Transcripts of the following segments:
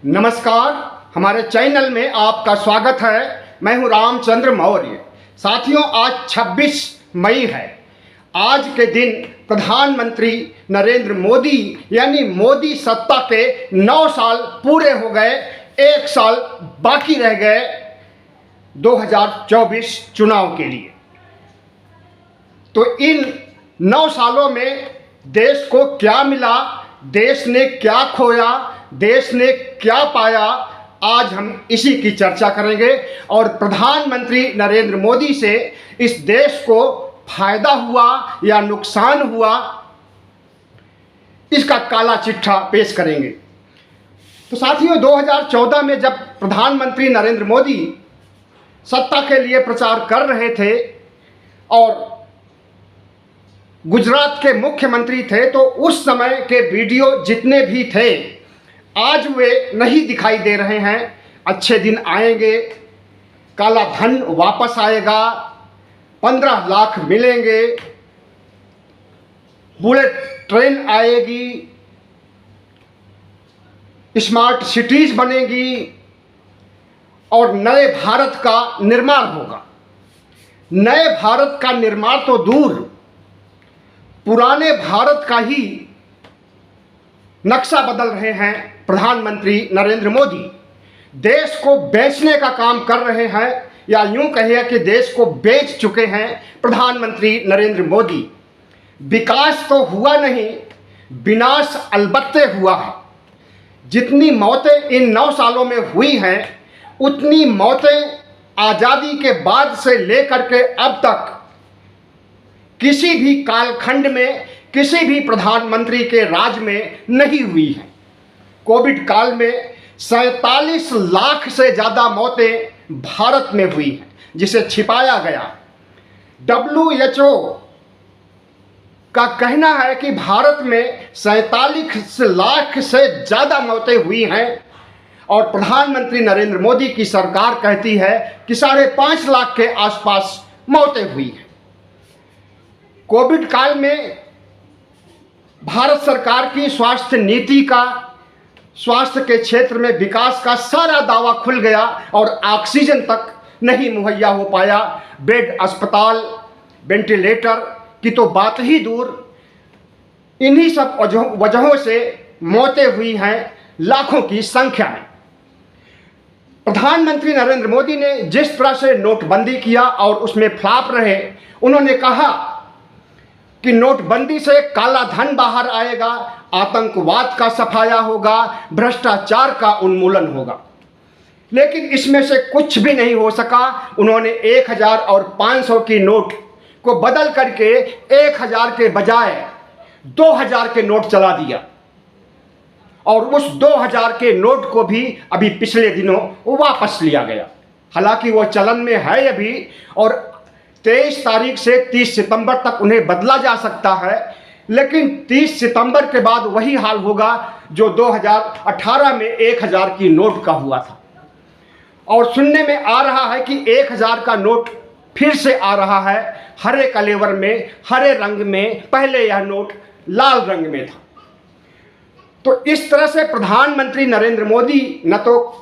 नमस्कार, हमारे चैनल में आपका स्वागत है। मैं हूं रामचंद्र मौर्य। साथियों, आज 26 मई है। आज के दिन प्रधानमंत्री नरेंद्र मोदी यानी मोदी सत्ता के 9 साल पूरे हो गए। 1 साल बाकी रह गए 2024 चुनाव के लिए। तो इन 9 सालों में देश को क्या मिला, देश ने क्या खोया, देश ने क्या पाया, आज हम इसी की चर्चा करेंगे। और प्रधानमंत्री नरेंद्र मोदी से इस देश को फायदा हुआ या नुकसान हुआ, इसका काला चिट्ठा पेश करेंगे। तो साथियों, 2014 में जब प्रधानमंत्री नरेंद्र मोदी सत्ता के लिए प्रचार कर रहे थे और गुजरात के मुख्यमंत्री थे, तो उस समय के वीडियो जितने भी थे आज वे नहीं दिखाई दे रहे हैं। अच्छे दिन आएंगे, काला धन वापस आएगा, 15 लाख मिलेंगे, बुलेट ट्रेन आएगी, स्मार्ट सिटीज बनेगी और नए भारत का निर्माण होगा। नए भारत का निर्माण तो दूर, पुराने भारत का ही नक्शा बदल रहे हैं प्रधानमंत्री नरेंद्र मोदी। देश को बेचने का काम कर रहे हैं, या यूं कहिए कि देश को बेच चुके हैं प्रधानमंत्री नरेंद्र मोदी। विकास तो हुआ नहीं, विनाश अलबत्ते हुआ है। जितनी मौतें इन 9 सालों में हुई हैं, उतनी मौतें आज़ादी के बाद से लेकर के अब तक किसी भी कालखंड में किसी भी प्रधानमंत्री के राज में नहीं हुई है। कोविड काल में 47 लाख से ज़्यादा मौतें भारत में हुई हैं, जिसे छिपाया गया। WHO का कहना है कि भारत में 47 लाख से ज़्यादा मौतें हुई हैं और प्रधानमंत्री नरेंद्र मोदी की सरकार कहती है कि 5.5 लाख के आसपास मौतें हुई हैं। कोविड काल में भारत सरकार की स्वास्थ्य नीति का, स्वास्थ्य के क्षेत्र में विकास का सारा दावा खुल गया और ऑक्सीजन तक नहीं मुहैया हो पाया। बेड, अस्पताल, वेंटिलेटर की तो बात ही दूर। इन्हीं सब वजहों से मौतें हुई हैं लाखों की संख्या में। प्रधानमंत्री नरेंद्र मोदी ने जिस तरह से नोटबंदी किया और उसमें फ्लॉप रहे, उन्होंने कहा कि नोटबंदी से काला धन बाहर आएगा, आतंकवाद का सफाया होगा, भ्रष्टाचार का उन्मूलन होगा। लेकिन इसमें से कुछ भी नहीं हो सका। उन्होंने 1000 और 500 की नोट को बदल करके 1000 के बजाय 2000 के नोट चला दिया और उस 2000 के नोट को भी अभी पिछले दिनों वापस लिया गया। हालांकि वो चलन में है अभी और 23 तारीख से 30 सितंबर तक उन्हें बदला जा सकता है, लेकिन 30 सितंबर के बाद वही हाल होगा जो 2018 में 1000 की नोट का हुआ था। और सुनने में आ रहा है कि 1000 का नोट फिर से आ रहा है, हरे कलेवर में, हरे रंग में। पहले यह नोट लाल रंग में था। तो इस तरह से प्रधानमंत्री नरेंद्र मोदी न तो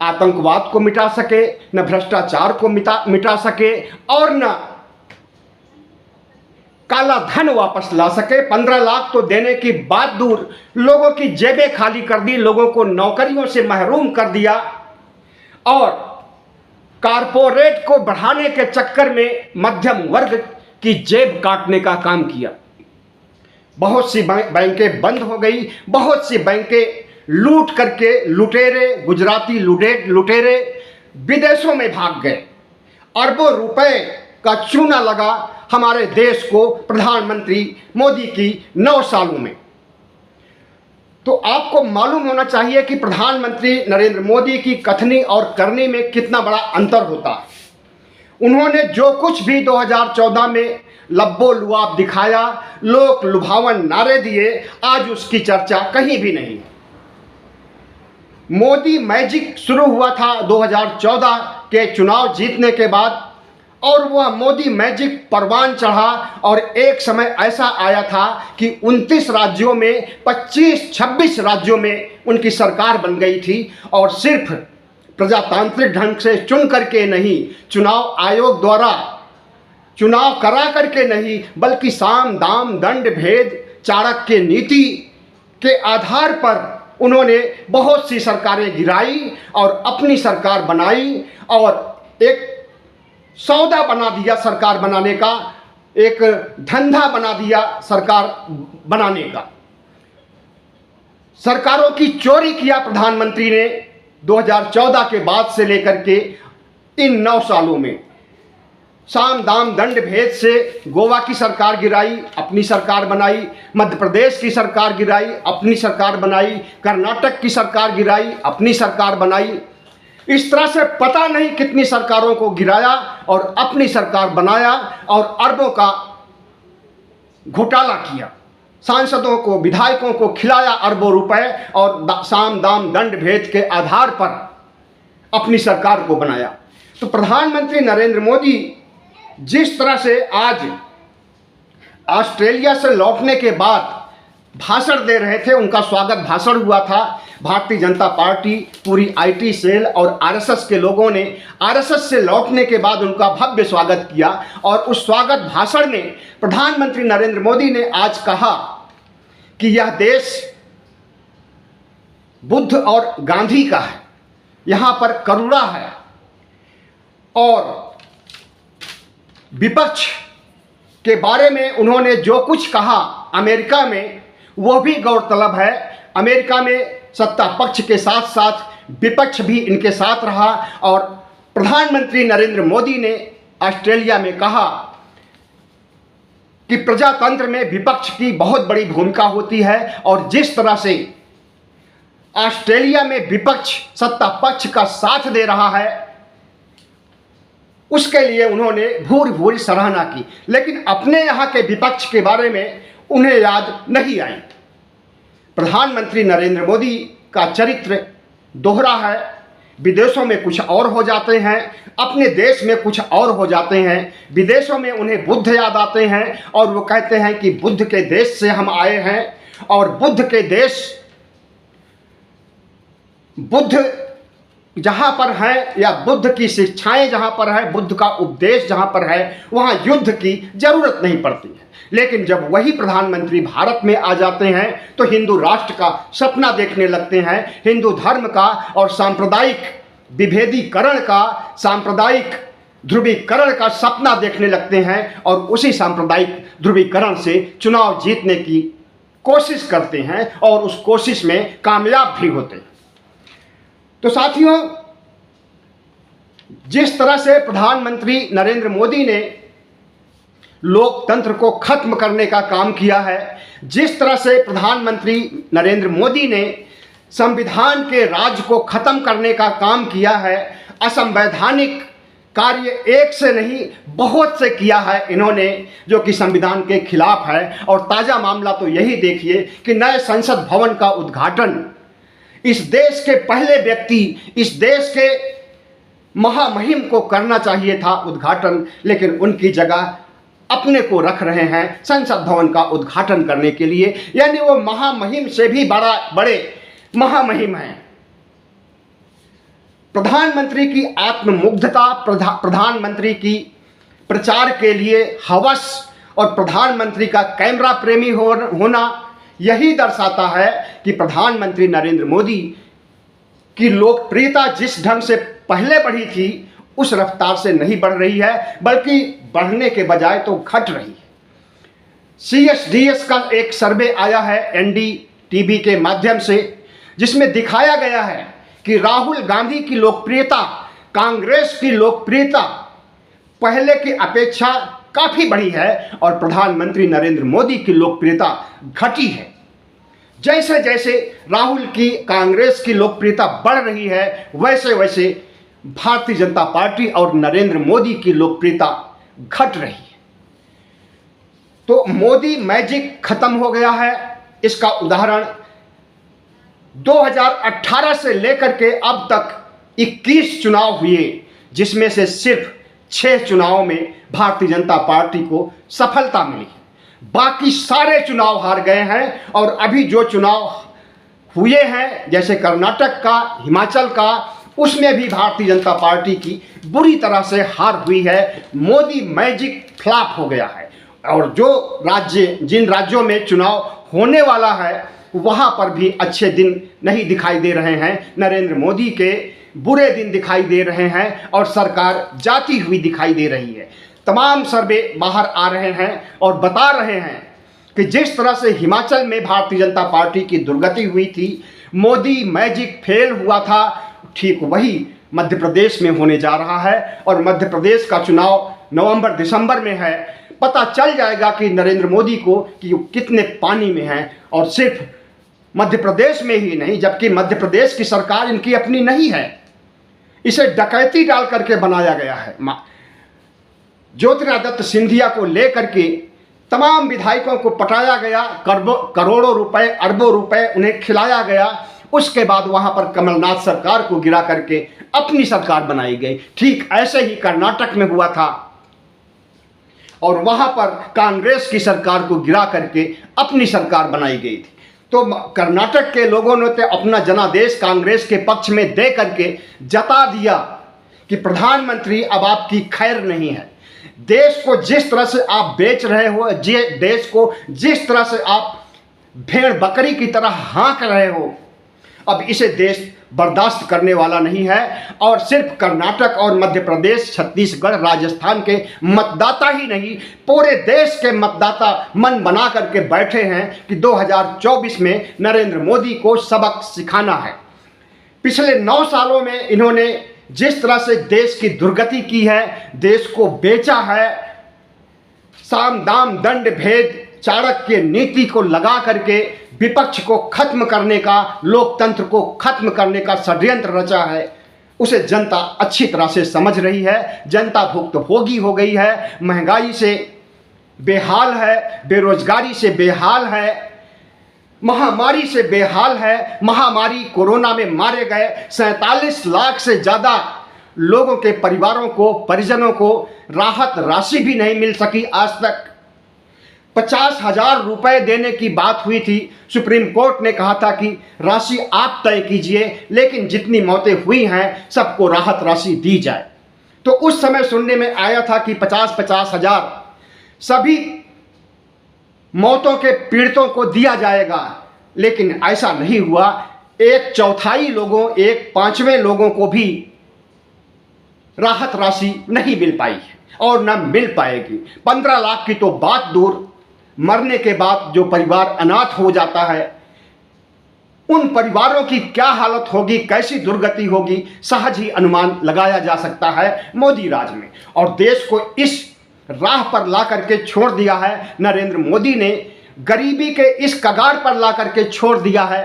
आतंकवाद को मिटा सके, न भ्रष्टाचार को मिटा सके और न काला धन वापस ला सके। 15 लाख तो देने की बात दूर, लोगों की जेबें खाली कर दी, लोगों को नौकरियों से महरूम कर दिया और कारपोरेट को बढ़ाने के चक्कर में मध्यम वर्ग की जेब काटने का काम किया। बहुत सी बैंकें बंद हो गई, बहुत सी बैंकें लूट करके लुटेरे, गुजराती लुटेरे विदेशों में भाग गए। अरबों रुपए का चूना लगा हमारे देश को प्रधानमंत्री मोदी की 9 सालों में। तो आपको मालूम होना चाहिए कि प्रधानमंत्री नरेंद्र मोदी की कथनी और करनी में कितना बड़ा अंतर होता है। उन्होंने जो कुछ भी 2014 में लब्बो लुआब दिखाया, लोक लुभावन नारे दिए, आज उसकी चर्चा कहीं भी नहीं है। मोदी मैजिक शुरू हुआ था 2014 के चुनाव जीतने के बाद और वह मोदी मैजिक परवान चढ़ा और एक समय ऐसा आया था कि 29 राज्यों में 25-26 राज्यों में उनकी सरकार बन गई थी। और सिर्फ प्रजातांत्रिक ढंग से चुन करके नहीं, चुनाव आयोग द्वारा चुनाव करा करके नहीं, बल्कि साम दाम दंड भेद चाणक्य नीति के आधार पर उन्होंने बहुत सी सरकारें गिराई और अपनी सरकार बनाई और एक सौदा बना दिया सरकार बनाने का, एक धंधा बना दिया सरकार बनाने का। सरकारों की चोरी किया प्रधानमंत्री ने 2014 के बाद से लेकर के इन 9 सालों में। साम दाम दंड भेद से गोवा की सरकार गिराई, अपनी सरकार बनाई, मध्य प्रदेश की सरकार गिराई, अपनी सरकार बनाई, कर्नाटक की सरकार गिराई, अपनी सरकार बनाई। इस तरह से पता नहीं कितनी सरकारों को गिराया और अपनी सरकार बनाया और अरबों का घोटाला किया। सांसदों को, विधायकों को खिलाया अरबों रुपए और साम दाम दंड भेद के आधार पर अपनी सरकार को बनाया। तो प्रधानमंत्री नरेंद्र मोदी जिस तरह से आज ऑस्ट्रेलिया से लौटने के बाद भाषण दे रहे थे, उनका स्वागत भाषण हुआ था। भारतीय जनता पार्टी, पूरी आईटी सेल और आरएसएस के लोगों ने आरएसएस से लौटने के बाद उनका भव्य स्वागत किया। और उस स्वागत भाषण में प्रधानमंत्री नरेंद्र मोदी ने आज कहा कि यह देश बुद्ध और गांधी का है, यहाँ पर करुणा है। और विपक्ष के बारे में उन्होंने जो कुछ कहा अमेरिका में, वह भी गौरतलब है। अमेरिका में सत्ता पक्ष के साथ साथ विपक्ष भी इनके साथ रहा। और प्रधानमंत्री नरेंद्र मोदी ने ऑस्ट्रेलिया में कहा कि प्रजातंत्र में विपक्ष की बहुत बड़ी भूमिका होती है और जिस तरह से ऑस्ट्रेलिया में विपक्ष सत्ता पक्ष का साथ दे रहा है, उसके लिए उन्होंने भूरी भूरी सराहना की। लेकिन अपने यहाँ के विपक्ष के बारे में उन्हें याद नहीं आई। प्रधानमंत्री नरेंद्र मोदी का चरित्र दोहरा है। विदेशों में कुछ और हो जाते हैं, अपने देश में कुछ और हो जाते हैं। विदेशों में उन्हें बुद्ध याद आते हैं और वो कहते हैं कि बुद्ध के देश से हम आए हैं और बुद्ध के देश, बुद्ध जहाँ पर है या बुद्ध की शिक्षाएं जहाँ पर है, बुद्ध का उपदेश जहाँ पर है, वहाँ युद्ध की जरूरत नहीं पड़ती है। लेकिन जब वही प्रधानमंत्री भारत में आ जाते हैं तो हिंदू राष्ट्र का सपना देखने लगते हैं, हिंदू धर्म का और सांप्रदायिक विभेदीकरण का, सांप्रदायिक ध्रुवीकरण का सपना देखने लगते हैं और उसी सांप्रदायिक ध्रुवीकरण से चुनाव जीतने की कोशिश करते हैं और उस कोशिश में कामयाब भी होते हैं। तो साथियों, जिस तरह से प्रधानमंत्री नरेंद्र मोदी ने लोकतंत्र को खत्म करने का काम किया है, जिस तरह से प्रधानमंत्री नरेंद्र मोदी ने संविधान के राज को खत्म करने का काम किया है, असंवैधानिक कार्य एक से नहीं बहुत से किया है इन्होंने, जो कि संविधान के खिलाफ है। और ताज़ा मामला तो यही देखिए कि नए संसद भवन का उद्घाटन इस देश के पहले व्यक्ति, इस देश के महामहिम को करना चाहिए था उद्घाटन, लेकिन उनकी जगह अपने को रख रहे हैं संसद भवन का उद्घाटन करने के लिए। यानी वो महामहिम से भी बड़े महामहिम हैं। प्रधानमंत्री की आत्ममुग्धता, प्रधानमंत्री की प्रचार के लिए हवस और प्रधानमंत्री का कैमरा प्रेमी होना यही दर्शाता है कि प्रधानमंत्री नरेंद्र मोदी की लोकप्रियता जिस ढंग से पहले बढ़ी थी उस रफ्तार से नहीं बढ़ रही है, बल्कि बढ़ने के बजाय तो घट रही है। CSDS का एक सर्वे आया है NDTV के माध्यम से, जिसमें दिखाया गया है कि राहुल गांधी की लोकप्रियता, कांग्रेस की लोकप्रियता पहले की अपेक्षा काफ़ी बढ़ी है और प्रधानमंत्री नरेंद्र मोदी की लोकप्रियता घटी है। जैसे जैसे राहुल की, कांग्रेस की लोकप्रियता बढ़ रही है, वैसे वैसे भारतीय जनता पार्टी और नरेंद्र मोदी की लोकप्रियता घट रही है। तो मोदी मैजिक खत्म हो गया है। इसका उदाहरण 2018 से लेकर के अब तक 21 चुनाव हुए, जिसमें से सिर्फ 6 चुनावों में भारतीय जनता पार्टी को सफलता मिली। बाकी सारे चुनाव हार गए हैं और अभी जो चुनाव हुए हैं जैसे कर्नाटक का, हिमाचल का, उसमें भी भारतीय जनता पार्टी की बुरी तरह से हार हुई है। मोदी मैजिक फ्लॉप हो गया है और जिन राज्यों में चुनाव होने वाला है वहाँ पर भी अच्छे दिन नहीं दिखाई दे रहे हैं। नरेंद्र मोदी के बुरे दिन दिखाई दे रहे हैं और सरकार जाती हुई दिखाई दे रही है। तमाम सर्वे बाहर आ रहे हैं और बता रहे हैं कि जिस तरह से हिमाचल में भारतीय जनता पार्टी की दुर्गति हुई थी, मोदी मैजिक फेल हुआ था, ठीक वही मध्य प्रदेश में होने जा रहा है। और मध्य प्रदेश का चुनाव नवंबर दिसंबर में है। पता चल जाएगा कि नरेंद्र मोदी को कि कितने पानी में हैं। और सिर्फ मध्य प्रदेश में ही नहीं, जबकि मध्य प्रदेश की सरकार इनकी अपनी नहीं है, इसे डकैती डाल करके बनाया गया है। ज्योतिरादित्य सिंधिया को लेकर के तमाम विधायकों को पटाया गया, करोड़ों रुपए, अरबों रुपए उन्हें खिलाया गया। उसके बाद वहां पर कमलनाथ सरकार को गिरा करके अपनी सरकार बनाई गई। ठीक ऐसे ही कर्नाटक में हुआ था और वहां पर कांग्रेस की सरकार को गिरा करके अपनी सरकार बनाई गई थी। तो कर्नाटक के लोगों ने तो अपना जनादेश कांग्रेस के पक्ष में दे करके जता दिया कि प्रधानमंत्री अब आपकी खैर नहीं है। देश को जिस तरह से आप बेच रहे हो, देश को जिस तरह से आप भेड़ बकरी की तरह हाँक रहे हो, अब इसे देश बर्दाश्त करने वाला नहीं है। और सिर्फ कर्नाटक और मध्य प्रदेश, छत्तीसगढ़, राजस्थान के मतदाता ही नहीं, पूरे देश के मतदाता मन बना करके बैठे हैं कि 2024 में नरेंद्र मोदी को सबक सिखाना है। पिछले 9 सालों में इन्होंने जिस तरह से देश की दुर्गति की है, देश को बेचा है, साम दाम दंड भेद चाणक्य नीति को लगा करके विपक्ष को खत्म करने का, लोकतंत्र को खत्म करने का षड्यंत्र रचा है। उसे जनता अच्छी तरह से समझ रही है। जनता भुक्तभोगी हो गई है, महंगाई से बेहाल है, बेरोजगारी से बेहाल है, महामारी से बेहाल है। महामारी कोरोना में मारे गए 47 लाख से ज़्यादा लोगों के परिवारों को, परिजनों को राहत राशि भी नहीं मिल सकी आज तक। 50,000 रुपए देने की बात हुई थी। सुप्रीम कोर्ट ने कहा था कि राशि आप तय कीजिए, लेकिन जितनी मौतें हुई हैं सबको राहत राशि दी जाए। तो उस समय सुनने में आया था कि 50-50 हज़ार सभी मौतों के पीड़ितों को दिया जाएगा, लेकिन ऐसा नहीं हुआ। 1/4 लोगों, 1/5वें लोगों को भी राहत राशि नहीं मिल पाई और न मिल पाएगी। 15 लाख की तो बात दूर, मरने के बाद जो परिवार अनाथ हो जाता है, उन परिवारों की क्या हालत होगी, कैसी दुर्गति होगी, सहज ही अनुमान लगाया जा सकता है मोदी राज में। और देश को इस राह पर ला करके छोड़ दिया है नरेंद्र मोदी ने, गरीबी के इस कगार पर ला करके छोड़ दिया है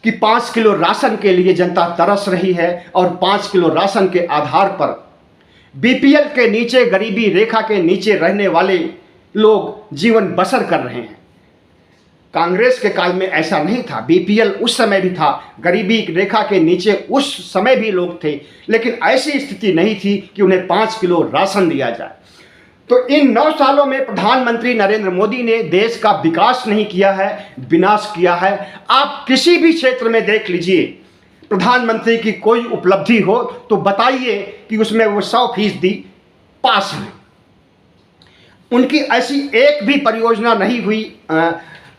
कि 5 किलो राशन के लिए जनता तरस रही है और 5 किलो राशन के आधार पर बीपीएल के नीचे, गरीबी रेखा के नीचे रहने वाले लोग जीवन बसर कर रहे हैं। कांग्रेस के काल में ऐसा नहीं था। बीपीएल उस समय भी था, गरीबी रेखा के नीचे उस समय भी लोग थे, लेकिन ऐसी स्थिति नहीं थी कि उन्हें 5 किलो राशन दिया जाए। तो इन 9 सालों में प्रधानमंत्री नरेंद्र मोदी ने देश का विकास नहीं किया है, विनाश किया है। आप किसी भी क्षेत्र में देख लीजिए, प्रधानमंत्री की कोई उपलब्धि हो तो बताइए कि उसमें वो 100% पास है। उनकी ऐसी एक भी परियोजना नहीं हुई,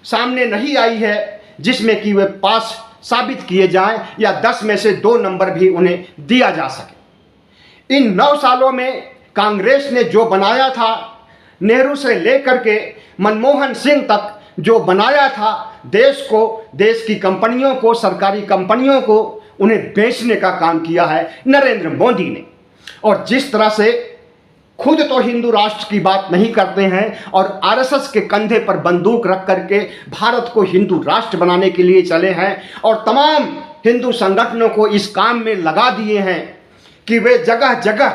सामने नहीं आई है जिसमें कि वे पास साबित किए जाएं या 10 में से 2 नंबर भी उन्हें दिया जा सके। इन 9 सालों में कांग्रेस ने जो बनाया था, नेहरू से लेकर के मनमोहन सिंह तक जो बनाया था, देश को, देश की कंपनियों को, सरकारी कंपनियों को उन्हें बेचने का काम किया है नरेंद्र मोदी ने। और जिस तरह से खुद तो हिंदू राष्ट्र की बात नहीं करते हैं और आरएसएस के कंधे पर बंदूक रख करके भारत को हिंदू राष्ट्र बनाने के लिए चले हैं और तमाम हिंदू संगठनों को इस काम में लगा दिए हैं कि वे जगह जगह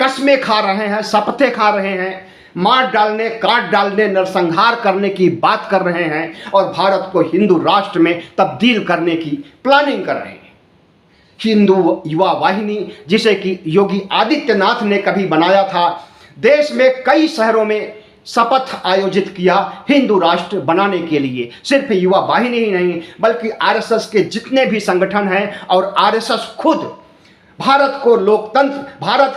कस्में खा रहे हैं, शपथें खा रहे हैं, मार डालने, काट डालने, नरसंहार करने की बात कर रहे हैं और भारत को हिंदू राष्ट्र में तब्दील करने की प्लानिंग कर रहे हैं। हिंदू युवा वाहिनी, जिसे कि योगी आदित्यनाथ ने कभी बनाया था, देश में कई शहरों में शपथ आयोजित किया हिंदू राष्ट्र बनाने के लिए। सिर्फ युवा वाहिनी ही नहीं बल्कि आरएसएस के जितने भी संगठन हैं और आरएसएस खुद भारत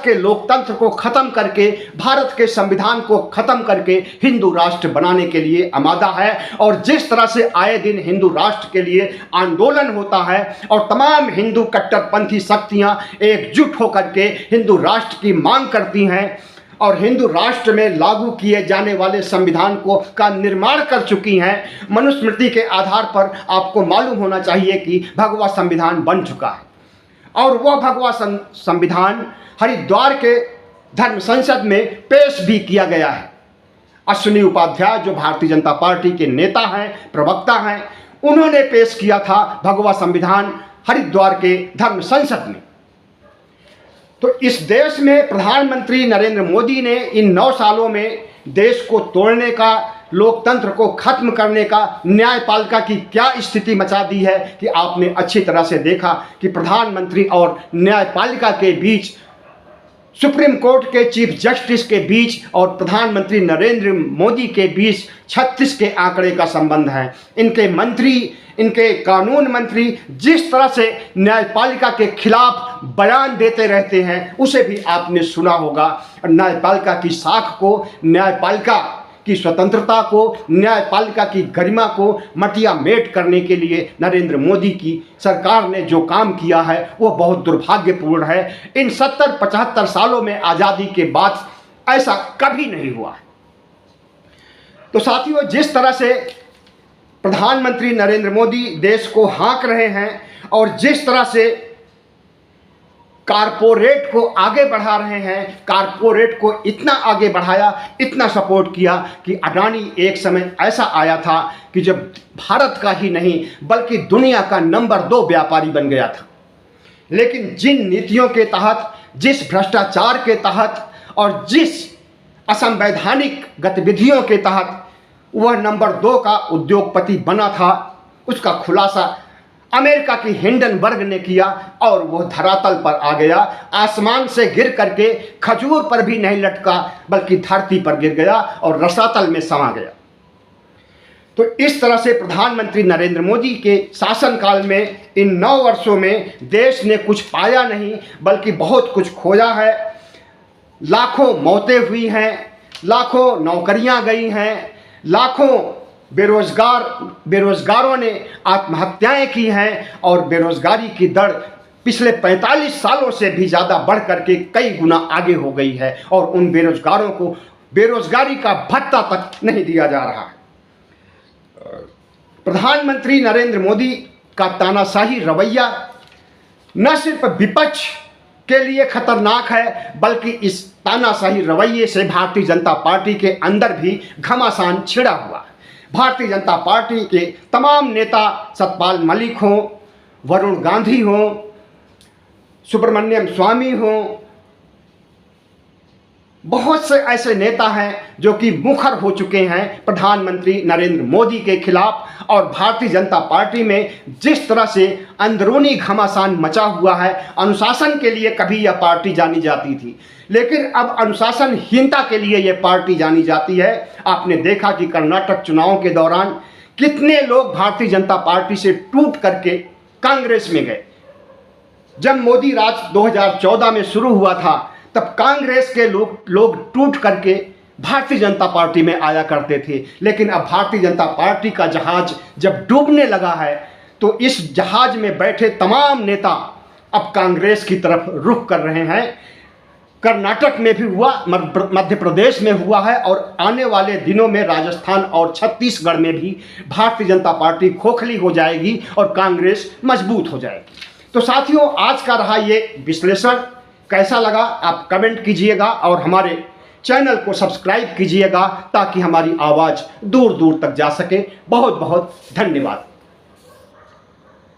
के लोकतंत्र को खत्म करके, भारत के संविधान को खत्म करके हिंदू राष्ट्र बनाने के लिए आमादा है। और जिस तरह से आए दिन हिंदू राष्ट्र के लिए आंदोलन होता है और तमाम हिंदू कट्टरपंथी शक्तियां एकजुट होकर के हिंदू राष्ट्र की मांग करती हैं और हिंदू राष्ट्र में लागू किए जाने वाले संविधान का निर्माण कर चुकी हैं, मनुस्मृति के आधार पर आपको मालूम होना चाहिए कि भगवा संविधान बन चुका है। और वह भगवा संविधान हरिद्वार के धर्म संसद में पेश भी किया गया है। अश्विनी उपाध्याय जो भारतीय जनता पार्टी के नेता हैं, प्रवक्ता हैं, उन्होंने पेश किया था भगवा संविधान हरिद्वार के धर्म संसद में। तो इस देश में प्रधानमंत्री नरेंद्र मोदी ने इन 9 सालों में देश को तोड़ने का, लोकतंत्र को खत्म करने का, न्यायपालिका की क्या स्थिति मचा दी है कि आपने अच्छी तरह से देखा कि प्रधानमंत्री और न्यायपालिका के बीच, सुप्रीम कोर्ट के चीफ जस्टिस के बीच और प्रधानमंत्री नरेंद्र मोदी के बीच 36 के आंकड़े का संबंध है। इनके मंत्री, इनके कानून मंत्री जिस तरह से न्यायपालिका के खिलाफ बयान देते रहते हैं उसे भी आपने सुना होगा। न्यायपालिका की साख को, न्यायपालिका की स्वतंत्रता को, न्यायपालिका की गरिमा को मटिया मेट करने के लिए नरेंद्र मोदी की सरकार ने जो काम किया है वो बहुत दुर्भाग्यपूर्ण है। इन 70-75 सालों में आज़ादी के बाद ऐसा कभी नहीं हुआ है। तो साथियों, जिस तरह से प्रधानमंत्री नरेंद्र मोदी देश को हाँक रहे हैं और जिस तरह से कारपोरेट को आगे बढ़ा रहे हैं, कारपोरेट को इतना आगे बढ़ाया, इतना सपोर्ट किया कि अडानी एक समय ऐसा आया था कि जब भारत का ही नहीं बल्कि दुनिया का नंबर 2 व्यापारी बन गया था। लेकिन जिन नीतियों के तहत, जिस भ्रष्टाचार के तहत और जिस असंवैधानिक गतिविधियों के तहत वह नंबर 2 का उद्योगपति बना था, उसका खुलासा अमेरिका की हिंडनबर्ग ने किया और वह धरातल पर आ गया। आसमान से गिर करके खजूर पर भी नहीं लटका बल्कि धरती पर गिर गया और रसातल में समा गया। तो इस तरह से प्रधानमंत्री नरेंद्र मोदी के शासनकाल में इन 9 वर्षों में देश ने कुछ पाया नहीं बल्कि बहुत कुछ खोया है। लाखों मौतें हुई हैं, लाखों नौकरियां गई हैं, लाखों बेरोजगारों ने आत्महत्याएं की हैं और बेरोजगारी की दर पिछले 45 सालों से भी ज़्यादा बढ़ करके कई गुना आगे हो गई है और उन बेरोजगारों को बेरोजगारी का भत्ता तक नहीं दिया जा रहा है। प्रधानमंत्री नरेंद्र मोदी का तानाशाही रवैया न सिर्फ विपक्ष के लिए खतरनाक है बल्कि इस तानाशाही रवैये से भारतीय जनता पार्टी के अंदर भी घमासान छिड़ा हुआ है। भारतीय जनता पार्टी के तमाम नेता, सतपाल मलिक हों, वरुण गांधी हों, सुब्रमण्यम स्वामी हों, बहुत से ऐसे नेता हैं जो कि मुखर हो चुके हैं प्रधानमंत्री नरेंद्र मोदी के खिलाफ। और भारतीय जनता पार्टी में जिस तरह से अंदरूनी घमासान मचा हुआ है, अनुशासन के लिए कभी यह पार्टी जानी जाती थी लेकिन अब अनुशासनहीनता के लिए यह पार्टी जानी जाती है। आपने देखा कि कर्नाटक चुनावों के दौरान कितने लोग भारतीय जनता पार्टी से टूट करके कांग्रेस में गए। जब मोदी राज 2014 में शुरू हुआ था तब कांग्रेस के लोग टूट करके भारतीय जनता पार्टी में आया करते थे, लेकिन अब भारतीय जनता पार्टी का जहाज जब डूबने लगा है तो इस जहाज में बैठे तमाम नेता अब कांग्रेस की तरफ रुख कर रहे हैं। कर्नाटक में भी हुआ, मध्य प्रदेश में हुआ है और आने वाले दिनों में राजस्थान और छत्तीसगढ़ में भी भारतीय जनता पार्टी खोखली हो जाएगी और कांग्रेस मजबूत हो जाएगी। तो साथियों, आज का रहा ये विश्लेषण कैसा लगा आप कमेंट कीजिएगा और हमारे चैनल को सब्सक्राइब कीजिएगा ताकि हमारी आवाज़ दूर दूर तक जा सके। बहुत बहुत धन्यवाद।